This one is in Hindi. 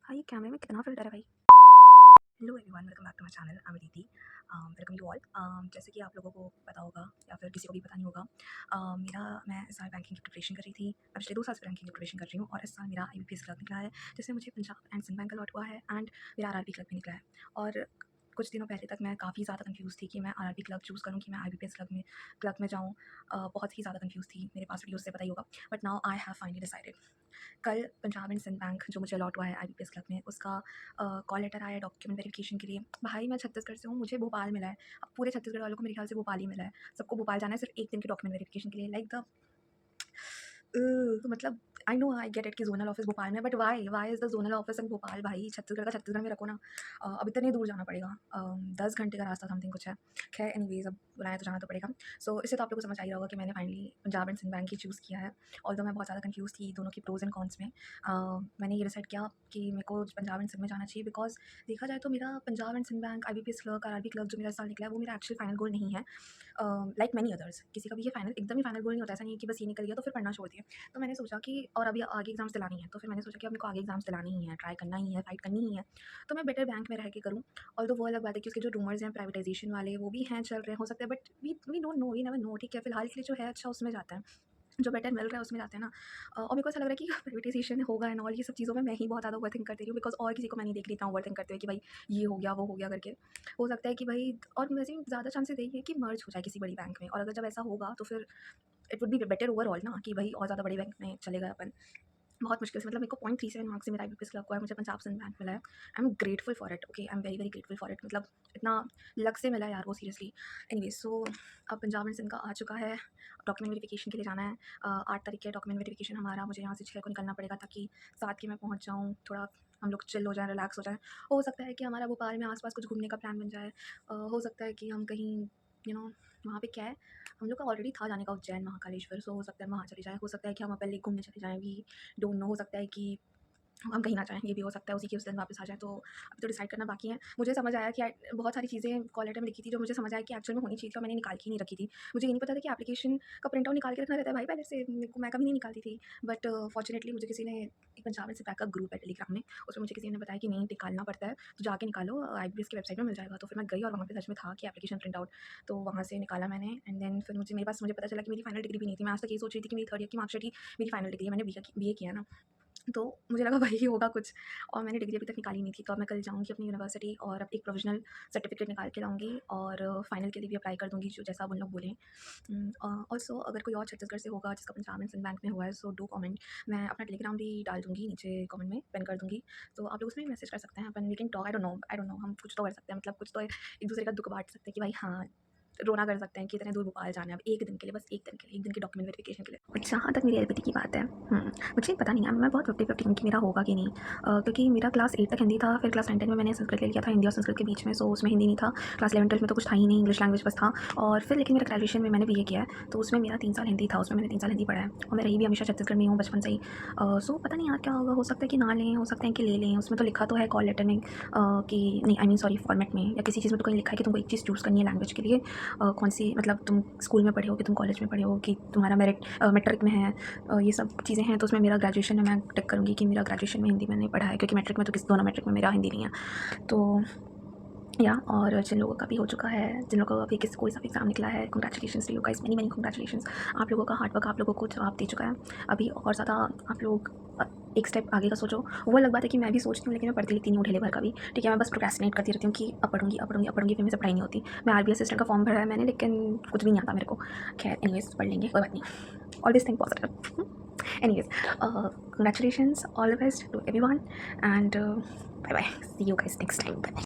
भाई कैमरे में कितना फ़िल्टर है भाई। Hello everyone, welcome back to my channel. I am Aditi. Welcome you all. जैसे कि आप लोगों को पता होगा या फिर किसी को भी पता नहीं होगा, मैं इस साल बैंकिंग की प्रिपरेशन कर रही थी। मैं पिछले 2 साल से बैंकिंग की प्रिपरेशन कर रही हूँ और इस साल मेरा आईबीपीएस क्लर्क निकला है, जिसमें मुझे Punjab and Sind Bank allot हुआ है एंड मेरा आरआरबी क्लर्क भी निकला है। और कुछ दिनों पहले तक मैं काफ़ी ज़्यादा कन्फ्यूज़ थी कि मैं आरआरबी क्लर्क चूज़ करूँ कि मैं आईबीपीएस क्लर्क में जाऊँ। बहुत ही ज़्यादा कन्फ्यूज़ थी, मेरे पास वीडियो से पता ही होगा, but now I have finally decided. कल पंजाब एंड सिंध बैंक जो मुझे अलॉट हुआ है आईबीपीएस क्लर्क में, उसका कॉल लेटर आया डॉक्यूमेंट वेरिफिकेशन के लिए। भाई मैं छत्तीसगढ़ से हूँ, मुझे भोपाल मिला है। अब पूरे छत्तीसगढ़ वालों को मेरे ख्याल से भोपाल ही मिला है। सबको भोपाल जाना है सिर्फ 1 दिन के डॉक्यूमेंट वेरिफिकेशन के लिए। लाइक द तो मतलब I know I get it कि जोनल ऑफिस भोपाल में, but why is the zonal office in Bhopal? भाई छत्तीसगढ़ का छत्तीसगढ़ में रखो ना। अब इतने दूर जाना पड़ेगा। 10 घंटे का रास्ता समथिंग कुछ है। खैर एनीवेज़, अब बुलाया तो जाना तो पड़ेगा। सो इससे तो आप लोगों को समझ आ ही रहा होगा कि मैंने finally Punjab and Sind Bank ही चूज़ किया है। ऑल्दो मैं बहुत ज़्यादा कन्फ्यूज़ थी दोनों की प्रोज़ एंड कॉन्स में। मैंने ये डिसाइड किया कि मेरे को पंजाब एंड सिंध में जाना चाहिए, बिकॉज़ देखा जाए तो मेरा Punjab and Sind Bank IBPS clerk, RRB clerk जो मेरा इस साल निकला है, वो मेरा एक्चुअल फाइनल गोल नहीं है। लाइक मैनी अदर्स, किसी का भी ये फाइनल एकदम ही फाइनल गोल नहीं होता। ऐसा नहीं है कि बस ये निकल गया तो फिर पढ़ना छोड़ दिया। तो मैंने सोचा कि और अभी आगे एग्ज़ाम्स दिलानी है, तो फिर मैंने सोचा कि अब मेरे को आगे एग्ज़ाम्स दिलानी ही है, ट्राई करना ही है, फाइट करनी ही है। तो मैं बेटर बैंक में रह के करूँ। ऑल्दो वो अलग बात है कि उसके जो रूमर्स हैं प्राइवेटाइज़ेशन वाले, वो भी हैं, चल रहे हो सकता है, but we don't know, we never know. ठीक है, फिलहाल के लिए जो है अच्छा उसमें जाता है, जो बेटर मिल रहा है उसमें जाते हैं ना। और मेरे को ऐसा लग रहा है कि प्राइवेटाइजेशन होगा एंड ऑल ये सब चीज़ों में मैं ही बहुत ज़्यादा ओवरथिंक करती रही हूँ, बिकॉज़ और किसी को मैं नहीं देख रही इतना ओवरथिंक करते हुए कि भाई ये हो गया वो हो गया करके। हो सकता है कि भाई, और वैसे भी ज़्यादा चांसेस यही है कि मर्ज हो जाए किसी बड़ी बैंक में, और अगर जब ऐसा होगा तो फिर it would be better overall ना, कि भाई और ज़्यादा बड़ी बैंक में चले गए अपन। बहुत मुश्किल से, मतलब मेरे को 0.37 मार्क्स से मेरा आईबीपीएस क्लर्क हुआ है, मुझे पंजाब सिंध बैंक मिला है। I am grateful for it. Okay, I am very very grateful for it. मतलब इतना लक से मिला है यार वो, सीरियसली। एनीवे, सो अब पंजाब एंड सिंध का आ चुका है। डॉक्यूमेंट वेरिफिकेशन के लिए जाना है। 8 तारीख के डॉक्यूमेंट वेरिफिकेशन हमारा। मुझे यहाँ से 6 को निकलना पड़ेगा ताकि 7 के मैं पहुँच जाऊँ, थोड़ा हम लोग चिल हो जाएँ, रिलैक्स हो जाएँ। हो सकता है कि हमारा भोपाल में आस-पास कुछ घूमने का प्लान बन जाए। हो सकता है कि हम कहीं, यू नो, वहाँ पे क्या है, हम लोग का ऑलरेडी था जाने का, उज्जैन, महाकालेश्वर, सो हो सकता है वहाँ चले जाएँ। हो सकता है कि हम अपर लेक घूमने चले जाएँ, वी डोंट नो। हो सकता है कि हम कहीं ना जाएँ, ये भी हो सकता है, उसी के उस दिन वापस आ जाएँ। तो अभी तो डिसाइड करना बाकी है। मुझे समझ आया कि बहुत सारी चीज़ें कॉल लेटर में लिखी थी जो मुझे समझ आया कि एक्चुअल में होनी चाहिए थी और मैंने निकाल के ही नहीं रखी थी। मुझे ये नहीं पता था कि एप्लीकेशन का प्रिंट आउट निकाल के रखना रहता है भाई पहले से। मेरे को, मैं कभी नहीं निकालती थी, बट फॉर्चुनेटली मुझे किसी ने, एक पंजाब एंड सिंध बैंक का ग्रुप है टेलीग्राम में, उसमें मुझे किसी ने बताया कि नहीं निकालना पड़ता है, तो जाके निकालो, आईबीपीएस की वेबसाइट में मिल जाएगा। तो फिर मैं गई और वहाँ पे सच में था कि एप्लीकेशन प्रिंट आउट, तो वहाँ से निकाला मैंने। एंड देन फिर मुझे पता चला कि मेरी फाइनल डिग्री भी नहीं थी। मैं आज तक ये सोच रही थी कि मेरी 3rd ईयर की मार्कशीट ही मेरी फाइनल डिग्री है। मैंने बीए किया ना, तो मुझे लगा वही होगा कुछ, और मैंने डिग्री अभी तक निकाली नहीं थी। तो अब मैं कल जाऊँगी अपनी यूनिवर्सिटी और अब एक प्रोविज़नल सर्टिफिकेट निकाल के लाऊँगी और फाइनल के लिए भी अप्लाई कर दूँगी, जो जैसा अब उन लोग बोलें। ऑल्सो अगर कोई और छत्तीसगढ़ से होगा जिसका पंजाब एंड सिंध बैंक में हुआ है, सो डू कमेंट। मैं अपना टेलीग्राम भी डाल दूँगी नीचे कमेंट में, पिन कर दूँगी, तो आप लोग उसमें भी मैसेज कर सकते हैं। अपन we can talk, I don't know, हम कुछ तो कर सकते हैं, मतलब कुछ तो एक दूसरे का दुःख बाँट सकते हैं कि भाई हाँ, रोना कर सकते हैं कि इतने दूर भोपाल जाना है अब 1 दिन के लिए, बस 1 दिन के लिए, 1 दिन की डॉक्यूमेंट वेरिफिकेशन के लिए। और जहाँ तक मेरी एलपीटी की बात है, मुझे पता नहीं है, मैं बहुत 50-50 हूँ कि मेरा होगा कि नहीं। क्योंकि मेरा क्लास 8 तक हिंदी था, फिर क्लास 9-10 में मैंने संस्कृत ले लिया था, हिंदी और संस्कृत के बीच में, सो उसमें हिंदी नहीं था। क्लास 11-12 में तो कुछ था ही नहीं, इंग्लिश लैंग्वेज बस था। और फिर लेकिन मेरा ग्रेजुएशन में मैंने बीए किया है, तो उसमें मेरा 3 साल हिंदी था, उसमें मैंने 3 साल हिंदी पढ़ा है, और मैं रही भी हमेशा छत्तीसगढ़ में हूँ बचपन से ही। सो पता नहीं यार क्या होगा, हो सकता है कि ना लें, हो सकता है कि ले लें। उसमें तो लिखा तो है कॉल लेटर में कि नहीं, आई मीन सॉरी, फॉर्मेट में या किसी चीज़ में तो कहीं लिखा है कि तुमको एक चीज़ चूज़ करनी है लैंग्वेज के लिए। कौन सी, मतलब तुम स्कूल में पढ़े हो कि तुम कॉलेज में पढ़े हो कि तुम्हारा मैट्रिक में है, ये सब चीज़ें हैं। तो उसमें मेरा ग्रेजुएशन में मैं टिक करूँगी कि मेरा ग्रेजुएशन में हिंदी मैंने पढ़ा है, क्योंकि मैट्रिक में तो दोनों मैट्रिक में मेरा हिंदी नहीं है। तो या, और जिन लोगों का भी हो चुका है, जिन लोगों का अभी कोई सा एग्ज़ाम निकला है, congratulations to you guys, many many congratulations. आप लोगों का हार्ड वर्क आप लोगों को जवाब दे चुका है। अभी और ज़्यादा आप लोग एक स्टेप आगे का सोचो। वो अलग बात है कि मैं भी सोचती हूँ, लेकिन मैं पढ़ती लिखती नहीं हूँ ढेले भर का भी। ठीक है, मैं बस प्रोक्रेस्टिनेट करती रहती हूँ कि अब पढ़ूँगी, फिर मेरे से पढ़ाई नहीं होती। मैं आरबी असिस्टेंट का फॉर्म भरा है मैंने, लेकिन कुछ भी नहीं आता मेरे को। खैर एनीवेज, पढ़ लेंगे, कोई बात नहीं। Always think positive. Anyways, congratulations, all the best to everyone, and bye bye, see you guys next time.